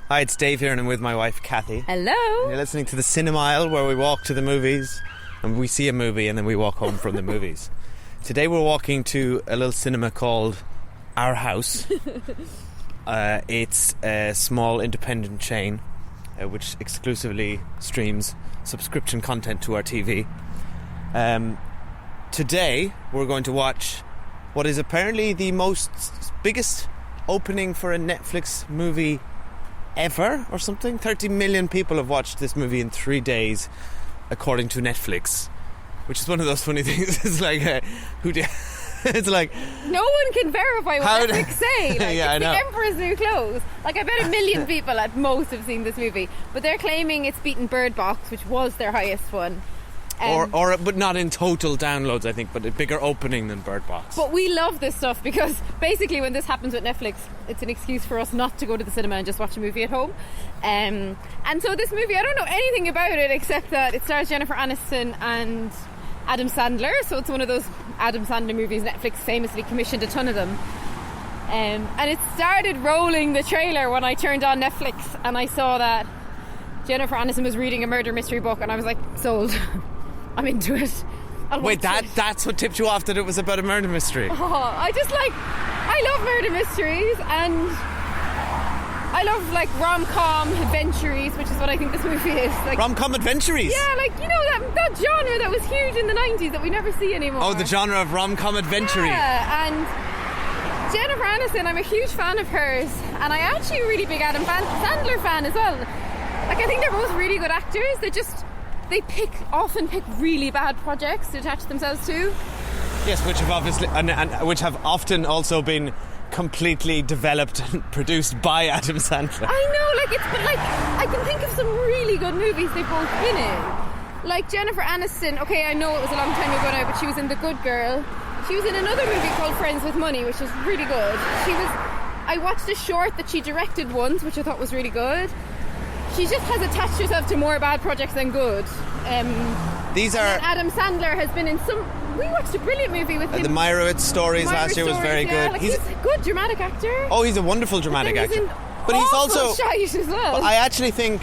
Hi, it's Dave here and I'm with my wife Cathy. Hello. You're listening to the Cinema Aisle, where we walk to the movies and we see a movie and then we walk home from the movies. Today we're walking to a little cinema called Our House. It's a small independent chain which exclusively streams subscription content to our TV. Today we're going to watch what is apparently the biggest opening for a Netflix movie ever or something. 30 million people have watched this movie in 3 days, according to Netflix, which is one of those funny things. It's like it's like no one can verify what Netflix say. Like, yeah, it's I know. The Emperor's New Clothes. Like, I bet 1 million people at most have seen this movie, but they're claiming it's beaten Bird Box, which was their highest one. But not in total downloads, I think, but a bigger opening than Bird Box. But we love this stuff because basically when this happens with Netflix, it's an excuse for us not to go to the cinema and just watch a movie at home. And so this movie, I don't know anything about it except that it stars Jennifer Aniston and Adam Sandler. So it's one of those Adam Sandler movies. Netflix famously commissioned a ton of them. And it started rolling the trailer when I turned on Netflix and I saw that Jennifer Aniston was reading a murder mystery book and I was like, sold. I'm into it. Wait, that's what tipped you off that it was about a murder mystery? I love murder mysteries and I love like rom-com adventures, which is what I think this movie is. Like, rom-com adventures? Yeah, like, you know, that genre that was huge in the 90s that we never see anymore. Oh, the genre of rom-com adventure. Yeah, and Jennifer Aniston, I'm a huge fan of hers, and I'm actually a really big Adam Sandler fan as well. Like, I think they're both really good actors. They often pick really bad projects to attach themselves to. Yes, which have obviously and which have often also been completely developed and produced by Adam Sandler. I know, but I can think of some really good movies they've both been in. Like Jennifer Aniston, okay, I know it was a long time ago now, but she was in The Good Girl. She was in another movie called Friends with Money, which was really good. I watched a short that she directed once, which I thought was really good. She just has attached herself to more bad projects than good. Adam Sandler has been in some. We watched a brilliant movie with him. The Meyerowitz Stories last year was very good. Like, he's a good dramatic actor. Oh, he's a wonderful dramatic actor. But he's also shite as well. I actually think,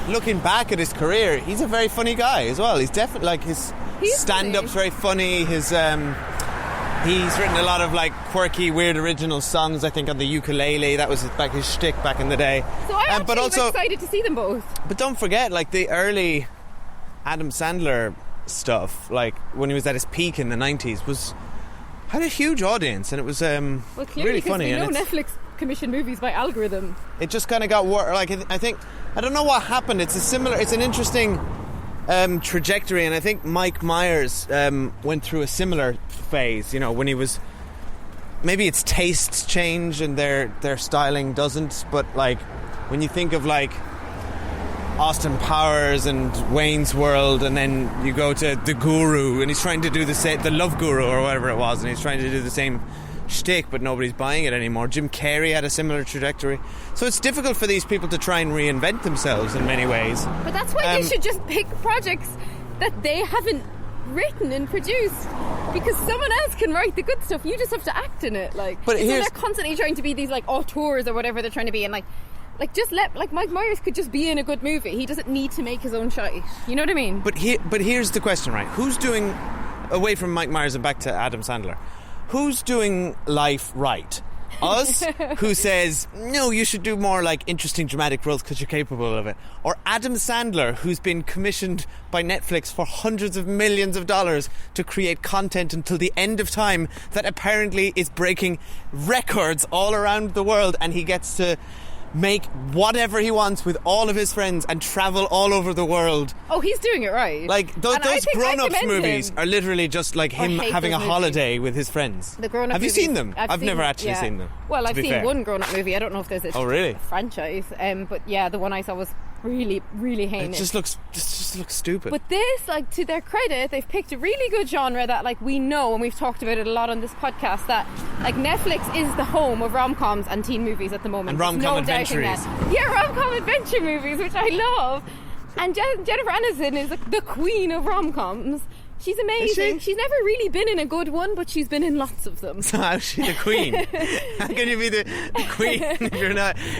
looking back at his career, he's a very funny guy as well. He's definitely like his stand-up's very funny. He's written a lot of like quirky, weird, original songs. I think on the ukulele. That was his shtick back in the day. So I'm excited to see them both. But don't forget, like the early Adam Sandler stuff, like when he was at his peak in the 90s, had a huge audience, and it was really funny. We know Netflix commissioned movies by algorithm. It just kind of got worse. Like I don't know what happened. It's an interesting trajectory, and I think Mike Myers went through a similar phase, you know, when he was, maybe its tastes change and their styling doesn't, but like when you think of like Austin Powers and Wayne's World, and then you go to The Guru and he's trying to do the Love Guru or whatever it was, and he's trying to do the same shtick, but nobody's buying it anymore. Jim Carrey had a similar trajectory, so it's difficult for these people to try and reinvent themselves in many ways. But that's why they should just pick projects that they haven't written and produced, because someone else can write the good stuff. You just have to act in it. Like, but they're constantly trying to be these like auteurs or whatever they're trying to be, and like just let Mike Myers could just be in a good movie. He doesn't need to make his own shite. You know what I mean? But here's the question, right? Who's doing, away from Mike Myers and back to Adam Sandler, who's doing life right? Us, who says, no, you should do more like interesting dramatic roles because you're capable of it? Or Adam Sandler, who's been commissioned by Netflix for hundreds of millions of dollars to create content until the end of time that apparently is breaking records all around the world, and he gets to make whatever he wants with all of his friends and travel all over the world. Oh, he's doing it right. Like those grown-ups movies are literally just like him having a holiday with his friends. The grown-up Have you movies, seen them? I've never actually seen them. Well, I've seen one grown-up movie. I don't know if there's a franchise. But yeah, the one I saw was really, really heinous. It just looks stupid. But this, like, to their credit, they've picked a really good genre that, like, we know, and we've talked about it a lot on this podcast, that, like, Netflix is the home of rom-coms and teen movies at the moment. And rom-com adventures. Yeah, rom-com adventure movies, which I love. And Jennifer Aniston is the queen of rom-coms. She's amazing. She's never really been in a good one, but she's been in lots of them. So how's she the queen? How can you be the queen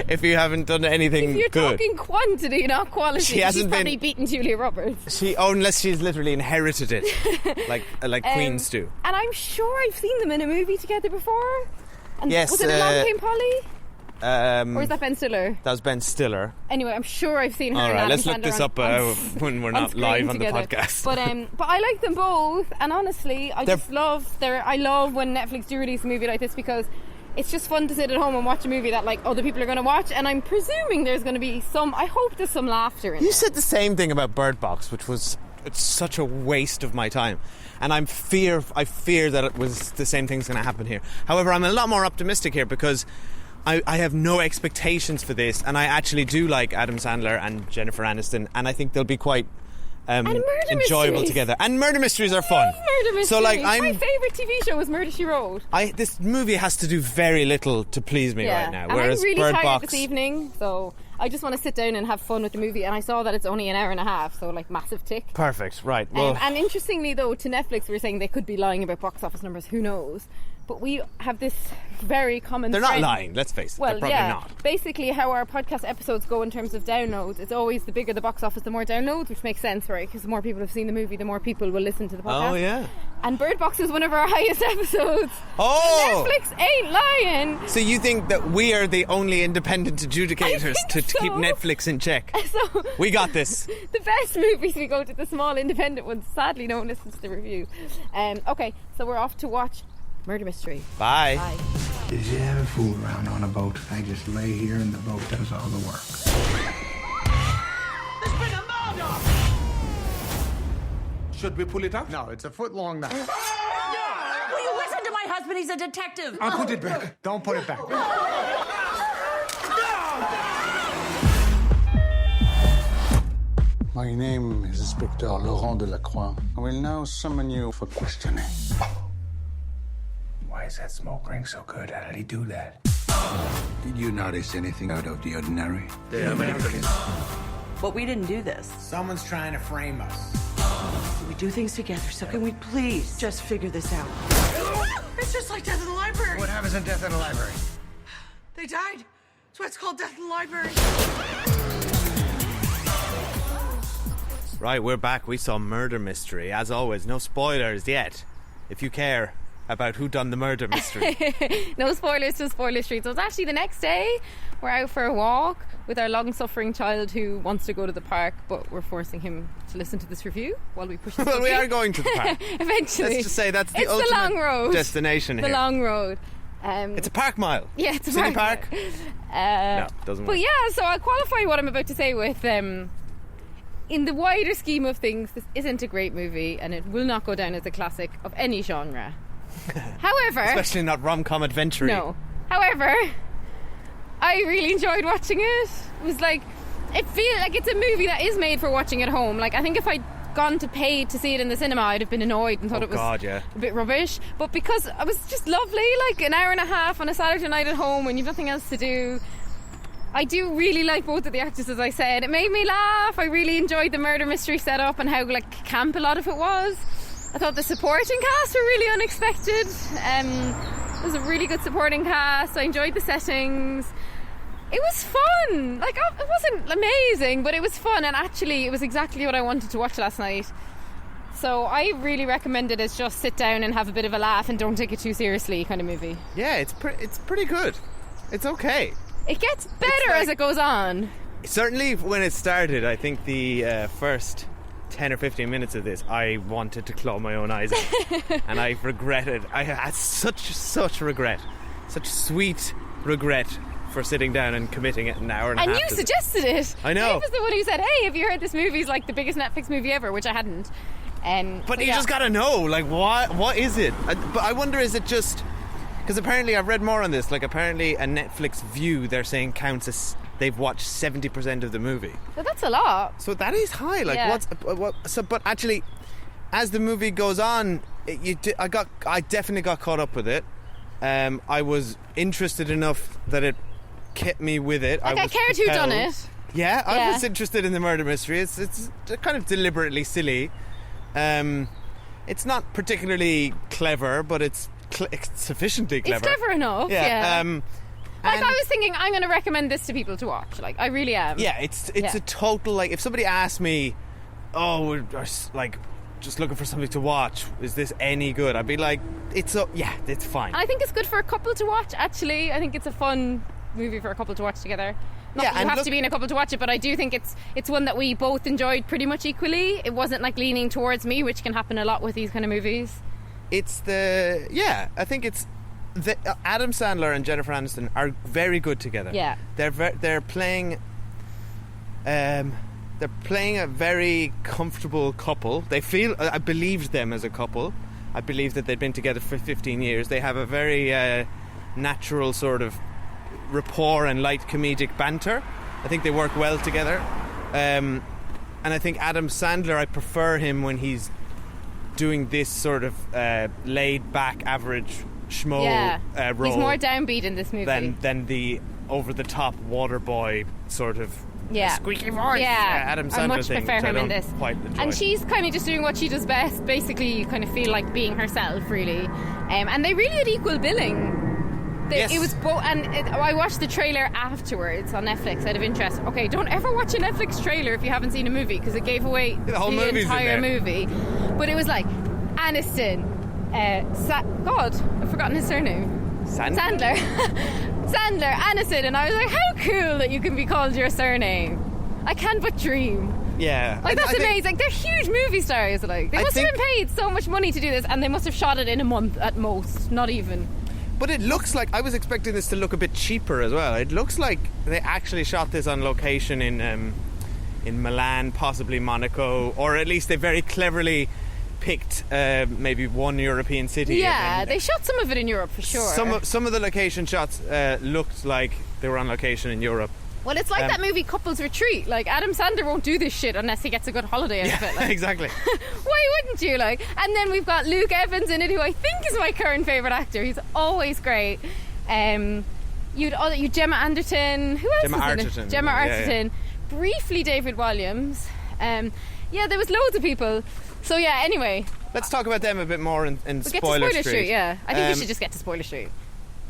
if you haven't done anything If you're good? talking quantity, not quality, she's probably beaten Julia Roberts. Unless she's literally inherited it, like queens do. And I'm sure I've seen them in a movie together before. And Yes, was it Along Came Polly? Or is that Ben Stiller? That was Ben Stiller. Anyway, I'm sure I've seen her. All and right, Adam let's look Sandler this up when we're not live on together. the podcast. But I like them both, and honestly, I love when Netflix do release a movie like this because it's just fun to sit at home and watch a movie that like other people are going to watch, and I'm presuming there's going to be I hope there's some laughter in it. You said the same thing about Bird Box, which was such a waste of my time. And I fear that it was the same thing's going to happen here. However, I'm a lot more optimistic here because I have no expectations for this, and I actually do like Adam Sandler and Jennifer Aniston, and I think they'll be quite enjoyable together. And murder mysteries are fun. Murder mysteries. So my favourite TV show was Murder, She Wrote. This movie has to do very little to please me right now. And Whereas I'm really Bird tired Box, this evening, so I just want to sit down and have fun with the movie. And I saw that it's only an hour and a half, so like massive tick. Perfect, right. Well, and interestingly though, to Netflix, we were saying they could be lying about box office numbers, who knows. But we have this very common they're trend. not lying, let's face it. Well, they're probably not. Basically how our podcast episodes go in terms of downloads, it's always the bigger the box office, the more downloads, which makes sense, right? Because the more people have seen the movie, the more people will listen to the podcast. Oh, yeah. And Bird Box is one of our highest episodes. Oh! Netflix ain't lying. So you think that we are the only independent adjudicators to keep Netflix in check? So we got this. The best movies, we go to the small independent ones. Sadly, no one listens to the reviews. Okay, so we're off to watch Murder Mystery. Bye. Did you ever fool around on a boat? I just lay here and the boat does all the work. There's been a murder! Should we pull it out? No, it's a foot long now. Will you listen to my husband? He's a detective. I'll put it back. Don't put it back. My name is Inspector Laurent Delacroix. I will now summon you for questioning. Why is that smoke ring so good? How did he do that? Did you notice anything out of the ordinary? But we didn't do this. Someone's trying to frame us. We do things together, so can we please just figure this out? It's just like death in the library. What happens in Death in the Library? They died. That's why it's called death in the library. Right, we're back. We saw Murder Mystery. As always, no spoilers yet. If you care about who done the murder mystery. No spoilers to Spoiler Street. So it's actually the next day. We're out for a walk with our long-suffering child who wants to go to the park, but we're forcing him to listen to this review while we push. Well, we are going to the park. Eventually. Let's just say that's the it's ultimate the long road. destination the here. long road. It's a park mile. Yeah, it's a City park. No, doesn't work. But yeah, so I'll qualify what I'm about to say with in the wider scheme of things, this isn't a great movie, and it will not go down as a classic of any genre. However, especially not rom-com adventure. No. However, I really enjoyed watching it. It was like, it feels like it's a movie that is made for watching at home. Like, I think if I'd gone to pay to see it in the cinema, I'd have been annoyed and thought it was a bit rubbish. But because it was just lovely, like an hour and a half on a Saturday night at home when you've nothing else to do. I do really like both of the actors, as I said. It made me laugh. I really enjoyed the murder mystery setup and how like camp a lot of it was. I thought the supporting cast were really unexpected. It was a really good supporting cast. I enjoyed the settings. It was fun. Like, it wasn't amazing, but it was fun, and actually it was exactly what I wanted to watch last night. So I really recommend it as just sit down and have a bit of a laugh and don't take it too seriously kind of movie. Yeah, it's pretty good. It's okay. It gets better as it goes on. Certainly when it started, I think the first 10 or 15 minutes of this, I wanted to claw my own eyes out. And I regretted. I had such regret. Such sweet regret for sitting down and committing it an hour and a half. And you suggested it. I know. Dave was the one who said, hey, have you heard this movie's like the biggest Netflix movie ever? Which I hadn't. But you just gotta know, like, what is it? But I wonder, is it just... Because apparently, I've read more on this, like apparently a Netflix view, they're saying counts as they've watched 70% of the movie. But that's a lot. So that is high. Like, yeah. But actually, as the movie goes on, I definitely got caught up with it. I was interested enough that it kept me with it. Like, I cared who done it. Yeah, I was interested in the murder mystery. It's kind of deliberately silly. It's not particularly clever, but it's sufficiently clever. It's clever enough. Yeah. Like, and I was thinking, I'm going to recommend this to people to watch. Like, I really am. yeah, it's a total, like, if somebody asked me, oh, we're like just looking for something to watch, is this any good? I'd be like, it's fine. And I think it's good for a couple to watch, actually. I think it's a fun movie for a couple to watch together. Not that you have to be in a couple to watch it, but I do think it's one that we both enjoyed pretty much equally. It wasn't like leaning towards me, which can happen a lot with these kind of movies. I think it's Adam Sandler and Jennifer Aniston are very good together. Yeah, they're playing a very comfortable couple. They feel, I believed them as a couple. I believe that they'd been together for 15 years. They have a very natural sort of rapport and light comedic banter. I think they work well together. And I think Adam Sandler, I prefer him when he's doing this sort of laid back average schmo role. He's more downbeat in this movie than the over the top water boy sort of squeaky voice. Adam Sandler I much thing, prefer him in this. Quite enjoy. And she's kind of just doing what she does best. Basically, you kind of feel like being herself, really. And they really had equal billing. Yes. It was I watched the trailer afterwards on Netflix out of interest. Okay, don't ever watch a Netflix trailer if you haven't seen a movie, because it gave away the whole entire movie. But it was like Aniston, God, I've forgotten his surname. Sandler. Sandler, Aniston, and I was like, how cool that you can be called your surname. I can but dream. Yeah. Like, that's amazing. They're huge movie stars. Like, they must have been paid so much money to do this, and they must have shot it in a month at most, not even. But it looks like, I was expecting this to look a bit cheaper as well. It looks like they actually shot this on location in Milan, possibly Monaco, or at least they very cleverly picked maybe one European city. Yeah, they shot some of it in Europe for sure. Some of the location shots looked like they were on location in Europe. Well, it's like that movie Couples Retreat. Like, Adam Sandler won't do this shit unless he gets a good holiday out of it. Like. Exactly. Why wouldn't you? Like, and then we've got Luke Evans in it, who I think is my current favourite actor. He's always great. You Gemma Anderton. Who else was in it? Gemma Arterton. Yeah. Briefly David Walliams. There was loads of people. So yeah. Anyway, let's talk about them a bit more in we'll Spoiler Street. Yeah, I think we should just get to Spoiler Street.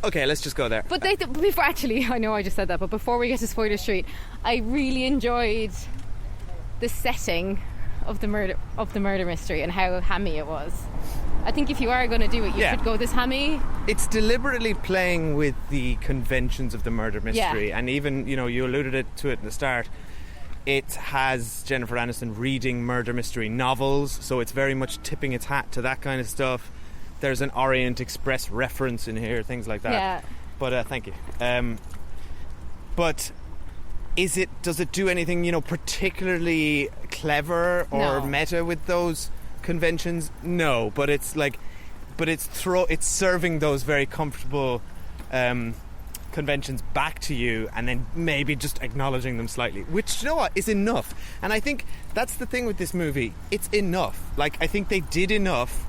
Okay, let's just go there. But before, actually, I know I just said that, but before we get to Spoiler Street, I really enjoyed the setting of the murder mystery and how hammy it was. I think if you are going to do it, you should go this hammy. It's deliberately playing with the conventions of the murder mystery, and even, you alluded to it in the start. It has Jennifer Aniston reading murder mystery novels, so it's very much tipping its hat to that kind of stuff. There's an Orient Express reference in here, things like that. Yeah. But thank you. But does it do anything, particularly clever or meta with those conventions? No, but it's serving those very comfortable conventions back to you, and then maybe just acknowledging them slightly, which, is enough. And I think that's the thing with this movie. It's enough. Like, I think they did enough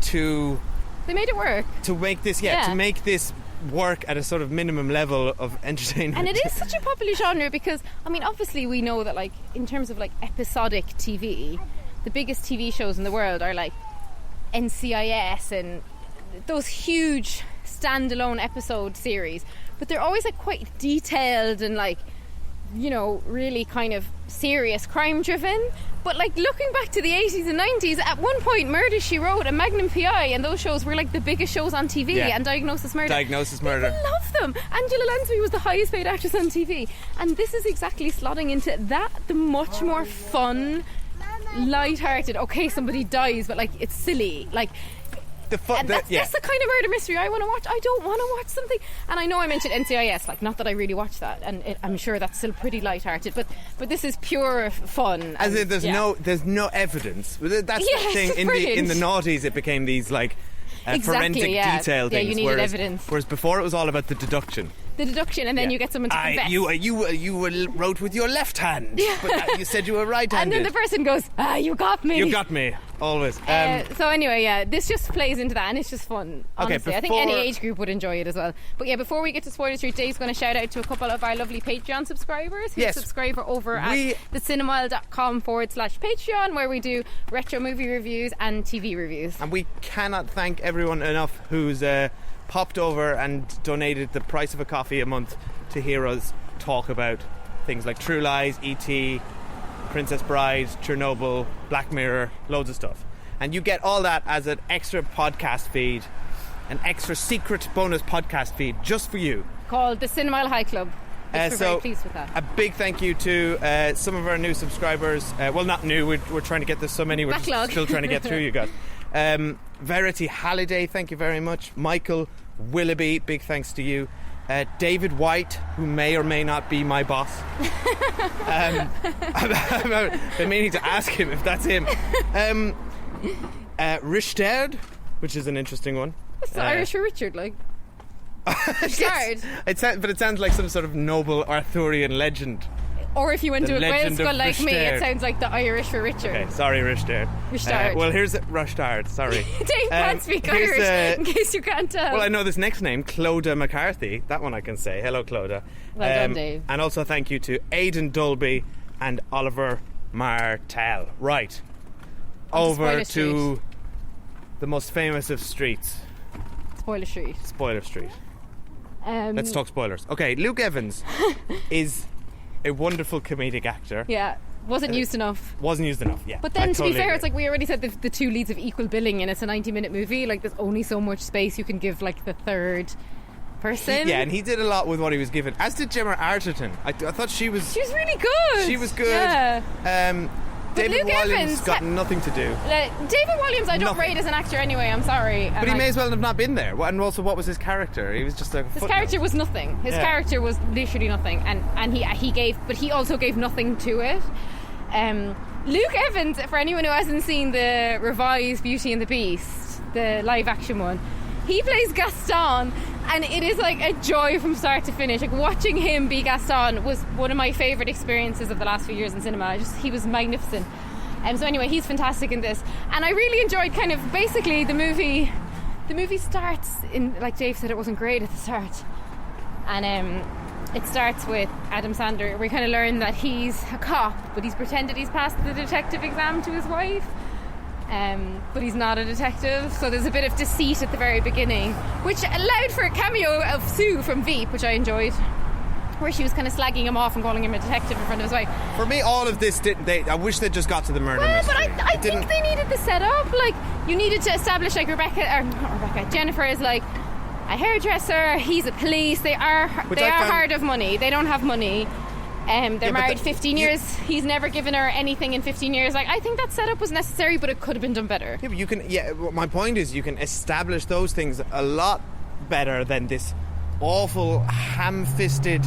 to... They made it work. To make this, to make this work at a sort of minimum level of entertainment. And it is such a popular genre because, obviously we know that, like, in terms of, like, episodic TV, the biggest TV shows in the world are, like, NCIS and those huge standalone episode series. But they're always, like, quite detailed and, like, really kind of serious crime driven. But, like, looking back to the 80s and 90s, at one point Murder, She Wrote and Magnum P.I. and those shows were like the biggest shows on TV, and Diagnosis Murder. People love them. Angela Lansbury was the highest paid actress on TV, and this is exactly slotting into that, the much more fun, light-hearted, okay, somebody dies, but, like, it's silly, like... That's the kind of murder mystery I want to watch. I don't want to watch something, and I know I mentioned NCIS, like, not that I really watch that, and I'm sure that's still pretty light-hearted, but this is pure fun. As in, there's no evidence. That's the thing. In the noughties, it became these, like, forensic detail things. You needed evidence. Whereas before, it was all about the deduction. the deduction, and then you get someone to confess. You wrote with your left hand, but you said you were right-handed. And then the person goes, you got me. You got me, always. So anyway, this just plays into that, and it's just fun, honestly. I think any age group would enjoy it as well. But yeah, before we get to Spoiler Street, Dave's going to shout out to a couple of our lovely Patreon subscribers who subscribe over at thecinemile.com/Patreon, where we do retro movie reviews and TV reviews. And we cannot thank everyone enough who's popped over and donated the price of a coffee a month to hear us talk about things like True Lies, E.T., Princess Bride, Chernobyl, Black Mirror, loads of stuff. And you get all that as an extra podcast feed, an extra secret bonus podcast feed just for you. Called the Cinemile High Club. We're very pleased with that. A big thank you to some of our new subscribers. Well, not new, we're trying to get this so many, we're just still trying to get through you guys. Verity Halliday, thank you very much. Michael Willoughby, big thanks to you. David White, who may or may not be my boss. I've been meaning to ask him if that's him. Rishterd, which is an interesting one. It's the Irish for Richard, like. Yes. It sounds like some sort of noble Arthurian legend. Or if you went to a Wales school like me, it sounds like the Irish for Richard. Okay, sorry, Rishterd. Well, here's Rishterd, sorry. Dave can't speak Irish, in case you can't tell. Well, I know this next name, Clodagh McCarthy. That one I can say. Hello, Clodagh. Well done, Dave. And also thank you to Aidan Dolby and Oliver Martell. Right. Over to the most famous of streets. Spoiler Street. Spoiler Street. Let's talk spoilers. Okay, Luke Evans is a wonderful comedic actor. Yeah, wasn't used enough. Wasn't used enough, yeah. But then, to be fair, it's like we already said, the two leads of equal billing, and it's a 90-minute movie. Like, there's only so much space you can give, like, the third person. And he did a lot with what he was given. As did Gemma Arterton. I thought she was really good. She was good. Yeah. David Walliams got nothing to do. David Walliams I don't rate as an actor anyway, I'm sorry. But he may as well have not been there. And also, what was his character? He was just a His character was nothing. His character was literally nothing. And he also gave nothing to it. Luke Evans, for anyone who hasn't seen the revised Beauty and the Beast, the live action one, he plays Gaston, and it is like a joy from start to finish. Like, watching him be Gaston was one of my favourite experiences of the last few years in cinema. He was magnificent. So anyway, he's fantastic in this, and I really enjoyed kind of basically the movie. The movie starts in, like Dave said, it wasn't great at the start, and it starts with Adam Sandler. We kind of learn that he's a cop, but he's pretended he's passed the detective exam to his wife. But he's not a detective, so there's a bit of deceit at the very beginning, which allowed for a cameo of Sue from Veep, which I enjoyed, where she was kind of slagging him off and calling him a detective in front of his wife. For me, all of this I wish they just got to the murder mystery. But I think they needed the setup. Like, you needed to establish, like, Jennifer is like a hairdresser, he's a police, they are hard of money, they don't have money. They're married 15 years. He's never given her anything in 15 years. Like, I think that setup was necessary, but it could have been done better. Yeah, but you can. Yeah, my point is, you can establish those things a lot better than this awful ham-fisted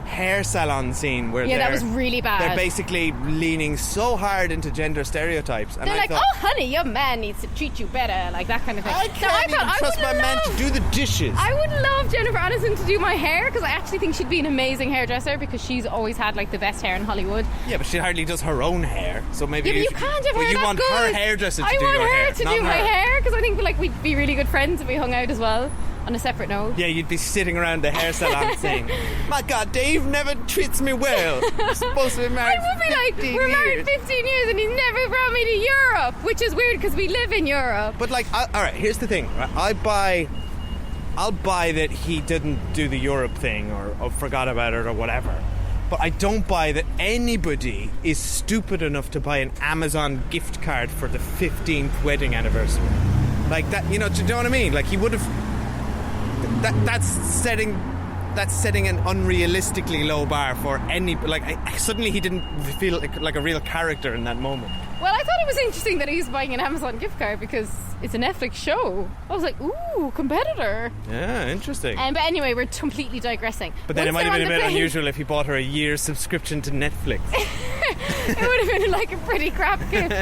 hair salon scene where that was really bad. They're basically leaning so hard into gender stereotypes. And they're like, oh honey, your man needs to treat you better, like that kind of thing. I can't even trust my man to do the dishes. I would love Jennifer Aniston to do my hair, because I actually think she'd be an amazing hairdresser, because she's always had like the best hair in Hollywood. Yeah, but she hardly does her own hair, so maybe you can't have hair you that want good. Her hairdresser to do your hair. I want her to do my hair, because I think like we'd be really good friends if we hung out as well. On a separate note. Yeah, you'd be sitting around the hair salon saying, my God, Dave never treats me well. We're supposed to be married. I would be like, we're married 15 years and he's never brought me to Europe, which is weird because we live in Europe. But like, alright, here's the thing. I'll buy that he didn't do the Europe thing or forgot about it or whatever. But I don't buy that anybody is stupid enough to buy an Amazon gift card for the 15th wedding anniversary. Like that, do you know what I mean? Like, he would have... That's setting an unrealistically low bar for any. Like, suddenly he didn't feel like a real character in that moment. Well, I thought it was interesting that he's buying an Amazon gift card because it's a Netflix show. I was like, ooh, competitor. Yeah, interesting. But anyway, we're completely digressing. But then it might have been a bit unusual if he bought her a year's subscription to Netflix. It would have been like a pretty crap gift.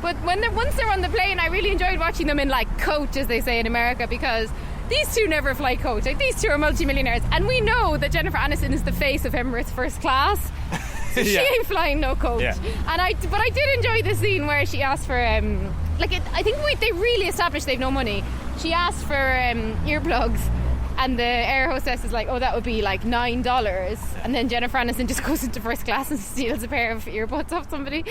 But once they're on the plane, I really enjoyed watching them in like coach, as they say in America, because these two never fly coach. Like, these two are multimillionaires, and we know that Jennifer Aniston is the face of Emirates First Class. So she ain't flying no coach. Yeah. But I did enjoy the scene where she asked for I think they really established they've no money. She asked for earplugs, and the air hostess is like, oh, that would be like $9, and then Jennifer Aniston just goes into first class and steals a pair of earbuds off somebody.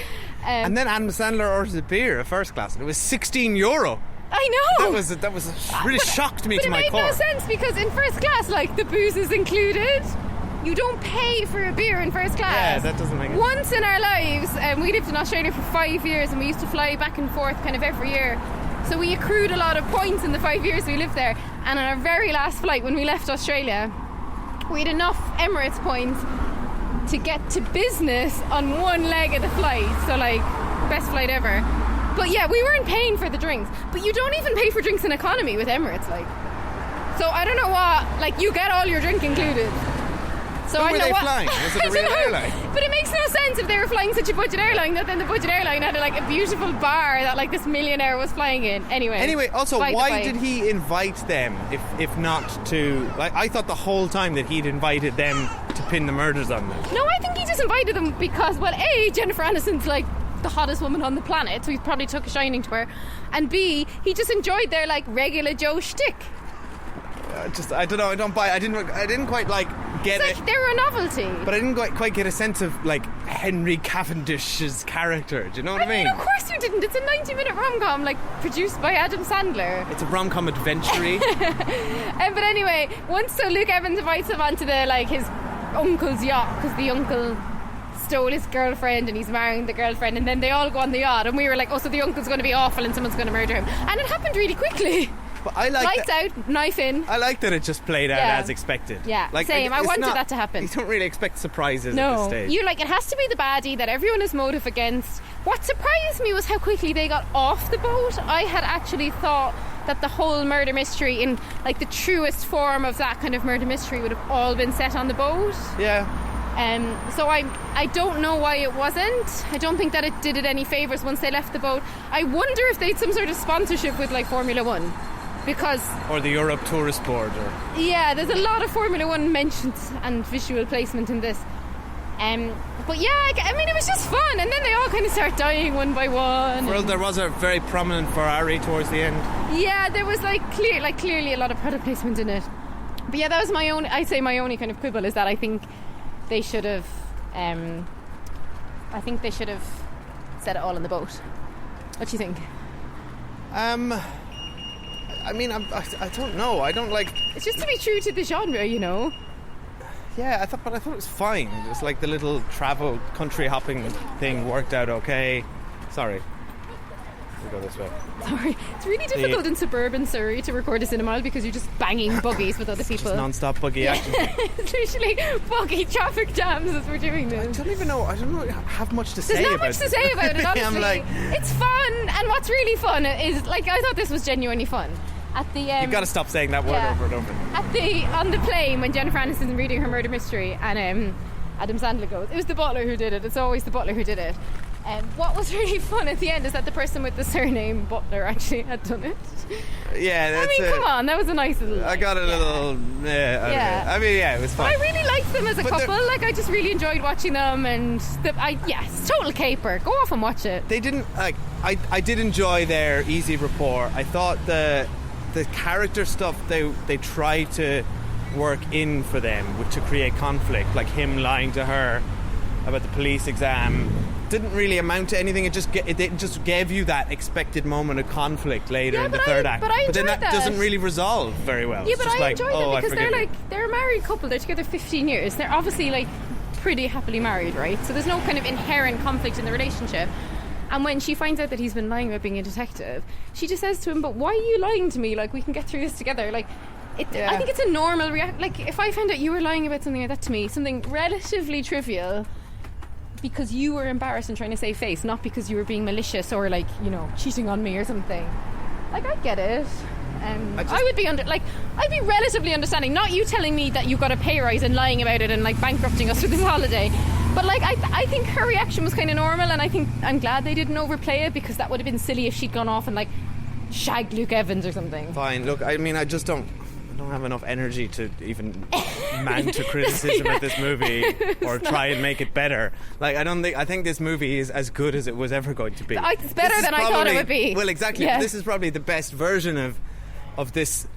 And then Adam Sandler orders a beer at first class, and it was €16. I know. That was really shocked me to my core. But it made no sense, because in first class, like, the booze is included. You don't pay for a beer in first class. Yeah, that doesn't make sense. Once in our lives, we lived in Australia for 5 years, and we used to fly back and forth kind of every year. So we accrued a lot of points in the 5 years we lived there. And on our very last flight, when we left Australia, we had enough Emirates points to get to business on one leg of the flight. So, like, best flight ever. But yeah, we weren't paying for the drinks. But you don't even pay for drinks in economy with Emirates, like. So I don't know what, like, you get all your drink included. So Who I were know they what, flying? Was it a I real don't know. airline? But it makes no sense if they were flying such a budget airline that then the budget airline had like a beautiful bar that like this millionaire was flying in. Anyway, also, why did he invite them if not to... Like, I thought the whole time that he'd invited them to pin the murders on them. No, I think he just invited them because, well, A, Jennifer Aniston's like the hottest woman on the planet, so he probably took a shining to her, and B, he just enjoyed their like regular Joe shtick. I don't know. I don't buy. I didn't quite like get It's like they were a novelty. But I didn't quite get a sense of like Henry Cavendish's character. Do you know what I mean? Of course you didn't. It's a 90-minute rom-com, like produced by Adam Sandler. It's a rom-com adventure-y. But anyway, once Luke Evans invites him onto his uncle's yacht because the uncle stole his girlfriend and he's marrying the girlfriend, and then they all go on the yacht, and we were like, oh, so the uncle's going to be awful and someone's going to murder him, and it happened really quickly. But I like lights out, knife in. I like that it just played out as expected. Yeah, like, same. I wanted that to happen. You don't really expect surprises at this stage. You like, it has to be the baddie that everyone is motive against. What surprised me was how quickly they got off the boat. I had actually thought that the whole murder mystery, in like the truest form of that kind of murder mystery, would have all been set on the boat. Yeah. So I don't know why it wasn't. I don't think that it did it any favours once they left the boat. I wonder if they had some sort of sponsorship with like Formula One. Or the Europe Tourist Board. Yeah, there's a lot of Formula One mentions and visual placement in this. But yeah, I mean, it was just fun, and then they all kind of start dying one by one. Well, there was a very prominent Ferrari towards the end. Yeah, there was clearly a lot of product placement in it. But yeah, that was my only kind of quibble, is that I think they should have set it all on the boat. What do you think? I mean, I don't know. I don't like... It's just to be true to the genre, you know? Yeah, I thought it was fine. It was like the little travel, country hopping thing worked out okay. Sorry. We'll go this way. Sorry. It's really difficult in suburban Surrey to record a cinema because you're just banging buggies with other people. Just non-stop buggy action. It's literally buggy traffic jams as we're doing this. I don't have much to say about it. There's not much to say about it, honestly. I'm like... It's fun, and what's really fun is, like, I thought this was genuinely fun. You've got to stop saying that word over and over. On the plane, when Jennifer Aniston's reading her murder mystery, and Adam Sandler goes, it was the butler who did it. It's always the butler who did it. What was really fun at the end is that the person with the surname Butler actually had done it. Yeah, that's come on, that was a nice little... I got a little... Yeah. I mean, yeah, it was fun. I really liked them as a couple. Like, I just really enjoyed watching them, and it's total caper. Go off and watch it. They didn't... Like, I did enjoy their easy rapport. I thought the character stuff they tried to work in for them to create conflict, like him lying to her about the police exam, didn't really amount to anything. It just gave you that expected moment of conflict later in the third act. But then that doesn't really resolve very well. Yeah, but I enjoyed it because they're a married couple. They're together 15 years. They're obviously like pretty happily married, right? So there's no kind of inherent conflict in the relationship. And when she finds out that he's been lying about being a detective, she just says to him, "But why are you lying to me? Like, we can get through this together." Like, I think it's a normal reaction. Like, if I found out you were lying about something like that to me, something relatively trivial, because you were embarrassed and trying to save face, not because you were being malicious or, like, you know, cheating on me or something. Like, I get it. I'd be relatively understanding. Not you telling me that you got a pay rise and lying about it and like bankrupting us for this holiday. But like, I think her reaction was kind of normal, and I think I'm glad they didn't overplay it, because that would have been silly if she'd gone off and like shagged Luke Evans or something. Fine. Look, I mean, I just don't. don't have enough energy to even mount to criticism at this movie or try and make it better. Like, I think this movie is as good as it was ever going to be. It's better than I thought it would be. Well, exactly. Yeah. This is probably the best version of this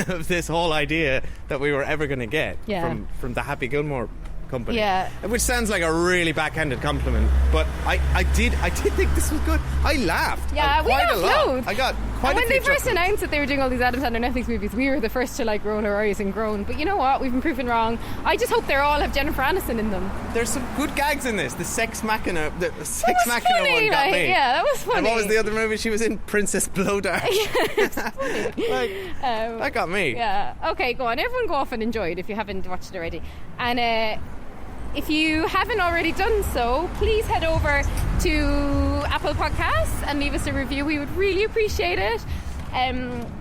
of this whole idea that we were ever going to get from the Happy Gilmore company. Yeah. Which sounds like a really backhanded compliment, but I did think this was good. I laughed. Yeah, we quite laughed a lot. loads. I got quite and a when few they first chuckles. announced that they were doing all these Adam Sandler Netflix movies, we were the first to like roll our eyes and groan. But you know what? We've been proven wrong. I just hope they all have Jennifer Aniston in them. There's some good gags in this. The Sex Machina one got funny, me. Yeah, that was funny. And what was the other movie she was in? Princess Blowdart. It's funny. Like, that got me. Yeah. Okay, go on. Everyone go off and enjoy it if you haven't watched it already. And if you haven't already done so, please head over to Apple Podcasts and leave us a review. We would really appreciate it.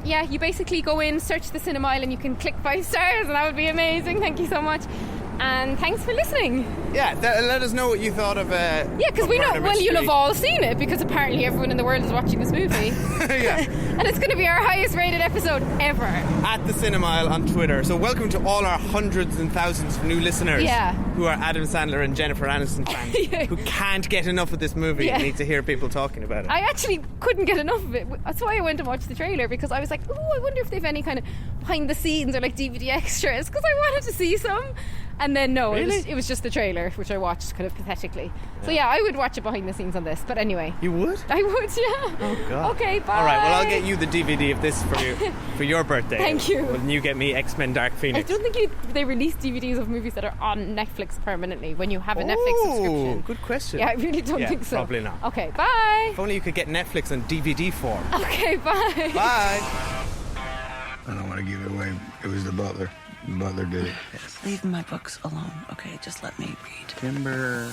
You basically go in, search the Cinemile, and you can click 5 stars, and that would be amazing. Thank you so much. And thanks for listening. Yeah, let us know what you thought of because we know, well, you'll have all seen it, because apparently everyone in the world is watching this movie. Yeah. And it's going to be our highest rated episode ever. At the Cinemile on Twitter. So welcome to all our hundreds and thousands of new listeners who are Adam Sandler and Jennifer Aniston fans who can't get enough of this movie and need to hear people talking about it. I actually couldn't get enough of it. That's why I went and watched the trailer, because I was like, I wonder if they've any kind of behind the scenes or like DVD extras, because I wanted to see some. And then no, Really? it was just the trailer, which I watched kind of pathetically. So yeah, I would watch it behind the scenes on this. But anyway, You would? I would, yeah. Oh God. Okay, bye. All right, well, I'll get you the DVD of this for your birthday. Thank you. When you get me X-Men Dark I Phoenix. don't think they release DVDs of movies that are on Netflix permanently when you have a Netflix subscription. Good question. Yeah, I really don't think so. Probably not. Okay, bye. If only you could get Netflix on DVD form. Okay, bye. Bye. I don't want to give it away. It was the butler. The butler did it. Leave my books alone, okay? Just let me read. Timber.